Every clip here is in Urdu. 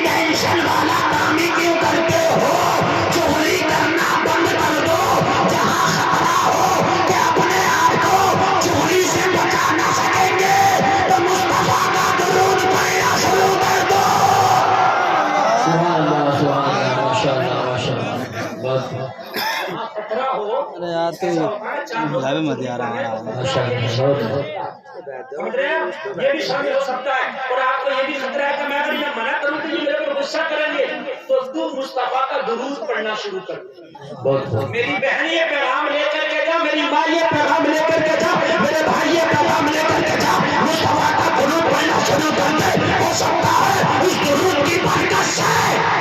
ٹینشن والا کام ہی کیوں کرتے ہو؟ چغلی کرنا بند کر دو. جہاں خطرہ ہو کہ اپنے آپ کو چغلی سے بچا نہ سکیں گے تو مصطفیٰ کا درود پڑھنا شروع کر دو. سبحان اللہ سبحان اللہ ماشاء اللہ ماشاء اللہ. بہت ارے یار تو لائیو مت یار ماشاء اللہ. سمجھ رہے ہیں؟ یہ بھی شامل ہو سکتا ہے. اور آپ کو یہ بھی خطرہ ہے کہ میں اگر یہ منع کروں تو یہ میرے پر غصہ کریں گے تو تو مصطفیٰ کا درود پڑھنا شروع کر. میری بہن یہ پیغام لے کر کے جا, میری ماں یہ پیغام لے کر کے جا, میرے بھائی یہ پیغام لے کر کے جا, مصطفیٰ کا درود پڑھنا شروع کر دے. ہو سکتا ہے اس درود کی برکت سے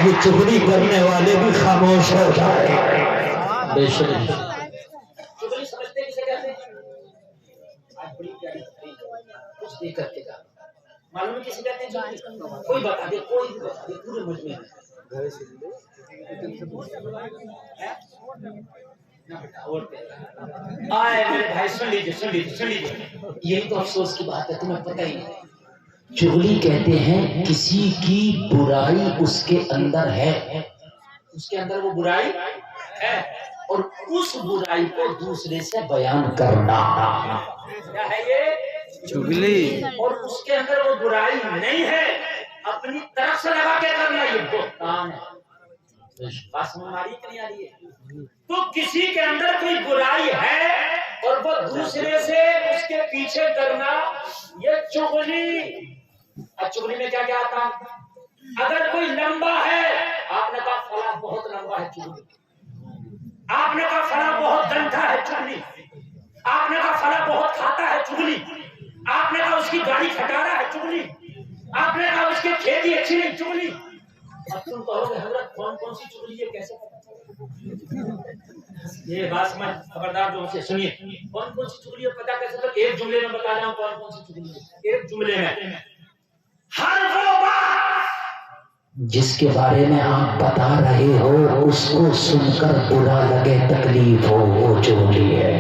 یہ چغلی کرنے والے بھی خاموش ہو جائے. بے شک چغلی سمجھتے کسے کہتے ہیں؟ آج بڑی پیاری کچھ دے کر کے جا. معلوم ہے کسی کہتے ہیں چغلی؟ کوئی بتا دے, کوئی بھی بتا دے, پورے مجمع میں. آئے میرے بھائی سن لیجیے. یہی تو افسوس کی بات ہے, تمہیں پتہ ہی نہیں. چغلی کہتے ہیں کسی کی برائی اس کے اندر ہے, اس کے اندر وہ برائی ہے اور اس برائی کو دوسرے سے بیان کرنا. کیا ہے یہ؟ چغلی. اور اس کے اندر وہ برائی نہیں ہے, اپنی طرف سے لگا کے کرنا, یہ بہتان ہے. بات سمجھ آ رہی ہے کہ نہیں آ رہی ہے؟ تو کسی کے اندر کوئی برائی ہے اور وہ دوسرے سے اس کے پیچھے کرنا, یہ چغلی. چغلی میں کیا کیا آتا ہے؟ اگر کوئی لمبا ہے, آپ نے کہا فلاں بہت لمبا ہے چغلی. آپ نے کہا فلاں بہت گندا ہے چغلی. آپ نے کہا فلاں بہت کھاتا ہے چغلی. آپ نے کہا اس کی گاڑی کھٹارا ہے چغلی. آپ نے کہا اس کی کھیتی اچھی نہیں چغلی. اب تم کہو گے حضرت کون کون سی چغلی ہے, کیسے پتا چلے؟ یہ بات سمجھ, خبردار جو مجھے سنیے. کون کون سی چغلی ہے پتا کیسے؟ تو ایک جملے میں بتا جاؤں کون کون سی چغلی ہے. ایک جملے میں ہر وہ بات جس کے بارے میں آپ بتا رہے ہو اس کو سن کر برا لگے, تکلیف ہو, وہ چغلی ہے.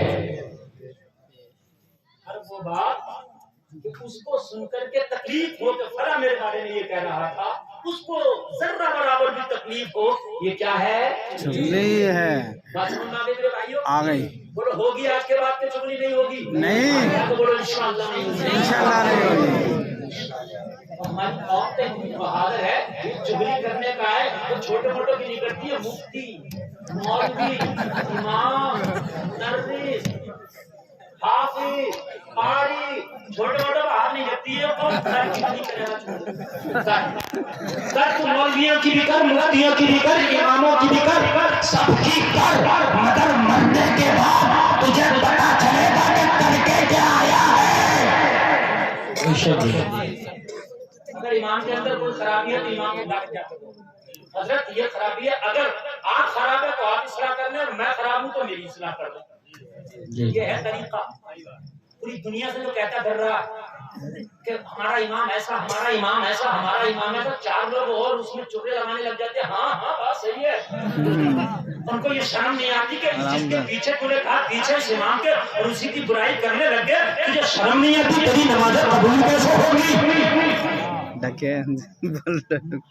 ہر وہ بات کہ اس کو سن کر کے تکلیف ہو کہ فلاں میرے بارے میں یہ کہہ رہا تھا, اس کو ذرہ برابر بھی تکلیف ہو, یہ کیا ہے؟ چغلی ہے. بات سمجھ میں آ گئی میرے بھائیوں؟ آ گئی. بولو ہوگی آج کے بعد کہ چغلی نہیں ہوگی؟ نہیں. تو بولو انشاءاللہ نہیں ہوگی. انشاءاللہ نہیں ہوگی. ہماری قوم اتنی بہادر ہے, چغلی کرنے کا ہے تو چھوٹے موٹوں کی نہیں کرتی ہے. مفتی, مولوی, امام, درویش, حافظ, قاری, چھوٹے موٹے باہر نہیں جاتی ہے. اور تو مولویوں کی بھی کر, مفتیوں کی بھی کر, اماموں کی بھی کر, سب کی کر, مگر مرنے کے بعد تجھے پتا چلے گا کہ کر کے کیا آیا ہے. بے شک اگر ایمان کے اندر کوئی خرابی ہے تو ایمان کو ڈاک جاتے ہو. حضرت یہ خرابی ہے, اگر آپ خراب ہے تو آپ اصلاح کر لیں, اور میں خراب ہوں تو میری اصلاح کر لیں. یہ ہے طریقہ. پوری دنیا سے جو کہتا ڈر رہا کہ ہمارا امام ایسا, ہمارا امام ایسا, ہمارا امام ایسا, چار لوگ اور اس میں چغلے لگانے لگ جاتے ہیں. ہاں ہاں بات صحیح ہے. ان کو یہ شرم نہیں آتی کہ جس کے پیچھے تو نے کہا پیچھے اس امام کے اور اسی کی برائی کرنے لگ گئے, تجھے شرم نہیں آتی؟ تیری نماز قبول کیسے ہوگی؟ ڈکے.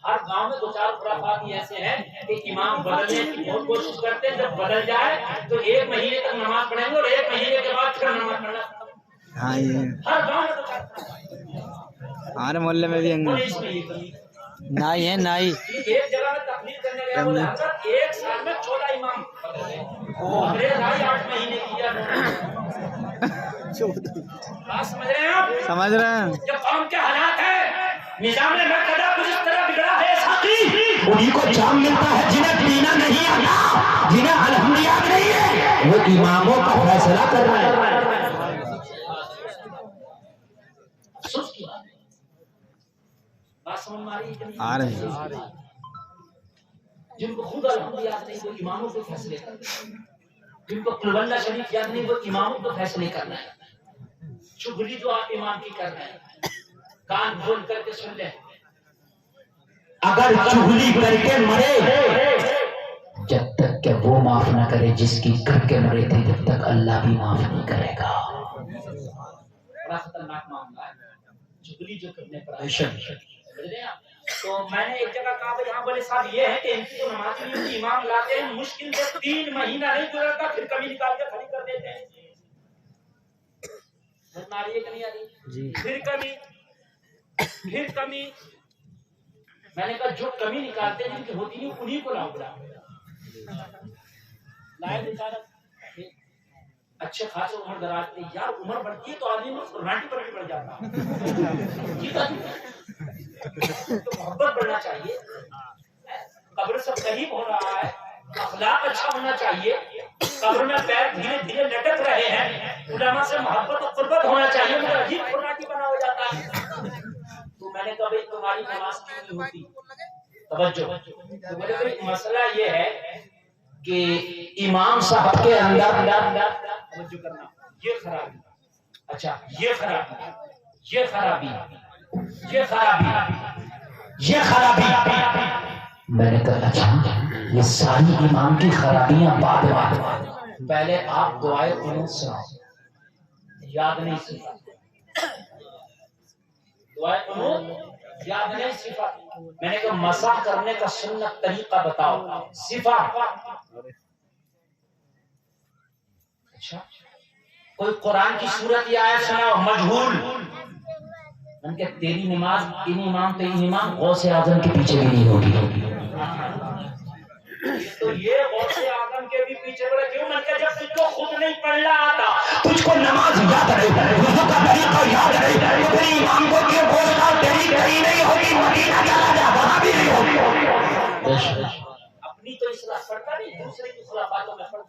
ہر گاؤں میں دو چار خرافات ہی ایسے ہیں کہ امام بدلنے کی بہت کوشش کرتے ہیں, جب بدل جائے تو ایک مہینے تک نماز پڑھیں گے اور ایک مہینے کے بعد پھر نماز پڑھنا. ہاں یہ ہر گاؤں میں ہمارے محلے میں بھی نائی ہے. نائی ایک جگہ میں تقریر کرنے گیا, بولے حضرت ایک سال میں 14 امام انگریز آئی 8 مہینے کیا. سمجھ رہے ہیں آپ؟ سمجھ رہے ہیں. جو قوم کے حالات ہیں, نظام نے مرتدہ کچھ اس طرح بگڑا ہے ساتھی, انہیں کو جام ملتا ہے جنہیں پینا نہیں آتا, جنہیں الحمد یاد نہیں ہے, وہ اماموں کا فیصلہ کر رہے ہیں. افسوس کی بات ہے. بات سمجھ میں آ رہے ہیں. جن کو خود الحمد یاد نہیں وہ اماموں کو فیصلے کرنا ہے, جن کو قل اللہ شریف یاد نہیں وہ اماموں کو فیصلے کرنا ہے. چغلی جو آپ امام کی کر رہے ہیں, کان کھول کر کے سن لیں. اگر چغلی کر کے مرے, جب تک کہ وہ معاف نہ کرے جس کی کر کے مرے تھے, جب تک اللہ بھی معاف نہیں کرے گا. بڑا خطرناک معاملہ ہے چغلی جو کرنے پر. تو میں نے ایک جگہ کہا بھائی ہاں بولے صاحب یہ ہے کہ ان کی تو نماز نہیں ہوتی، امام لاتے ہیں مشکل سے 3 مہینہ نہیں گزرتا پھر کمی نکال کے کھڑی کر دیتے ہیں. آ رہی ہے کہ نہیں آ رہی؟ پھر کمی میں نے کہا جو کمی نکالتے ہیں جن کی ہوتی نہیں انہیں کو لاؤ بڑا لائے بیچارہ اچھے خاصے عمر دراز تھے. یار عمر بڑھتی ہے تو آدمی رانٹی پر بھی بڑھ جاتا ہے. تو محبت بڑھنا چاہیے، قبر سے قریب ہو رہا ہے، اخلاق اچھا ہونا چاہیے، قبر میں پیر دھیرے دھیرے لٹک رہے ہیں، علماء سے محبت و قربت ہونا چاہیے، مگر عجیب فرناٹی بنا ہو جاتا ہے. تو میں نے کہا بھائی تمہاری نماز کیوں نہیں ہوتی؟ توجہ. تو بولے بھائی مسئلہ یہ ہے کہ امام صاحب کے اندر توجہ کرنا یہ خرابی، اچھا یہ خرابی میں نے کہا اچھا یہ ساری امام کی خرابیاں بعد پہلے آپ دعائے قنوت سناؤ. یاد نہیں سنا دعائے قنوت، یاد نہیں صفات. میں نے کہا مسح کرنے کا سنت طریقہ بتاؤ، صفات. اچھا کوئی قرآن کی سورت یا آیت سناؤ، مجہول. ان کے تیری نماز ان امام تو ان امام غوث اعظم کے پیچھے بھی نہیں ہوگی. تو یہ غوث اعظم کے بھی پیچھے پڑے کیوں؟ میں نے کہا جب تجھ کو خود نہیں پڑھ رہا